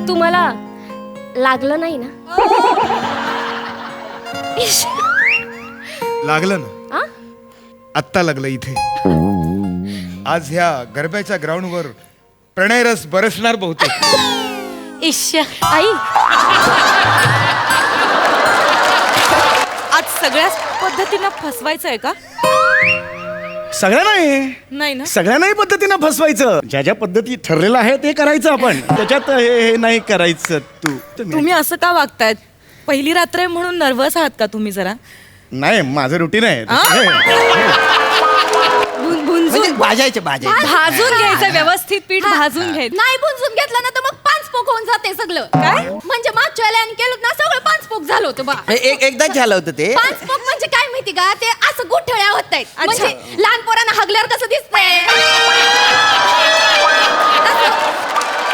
तुम्हाला लागलं नाही ना? लागलं ना? आ? आत्ता लागलं इथे. आज ह्या गरब्याच्या ग्राउंडवर प्रणय रस बरसणार बहुतेक. इश्य, आई आज सगळ्याच पद्धतीनं फसवायचं आहे का? सगळ्या नाही, नाही ना? सगळ्या नाही पद्धतीनं फसवायचं. ज्या ज्या पद्धती ठरलेलं आहे ते करायचं आपण. त्याच्यात हे नाही करायचं. तुम्ही असं का वागतायत? पहिली रात्र आहे म्हणून नर्वस आहात का तुम्ही जरा? नाही, माझं रुटीन आहे. म्हणजे भाजायचे भाजून घ्यायचं, व्यवस्थित पीठ भाजून घ्यायचं. नाही बुंजून घेतलं ना तर मग पाचपोक होऊन जाते सगळं. काय? म्हणजे मागच्या वेळेला केलं ना सगळं पाचपोक झालं होतं बा. एकदाच झालं होतं ते. पाचपोक म्हणजे काय माहिती का? ते असं गुठळ्या होत आहेत. अच्छा. म्हणजे लहान पोरांना हगल्यावर कसं दिसतंय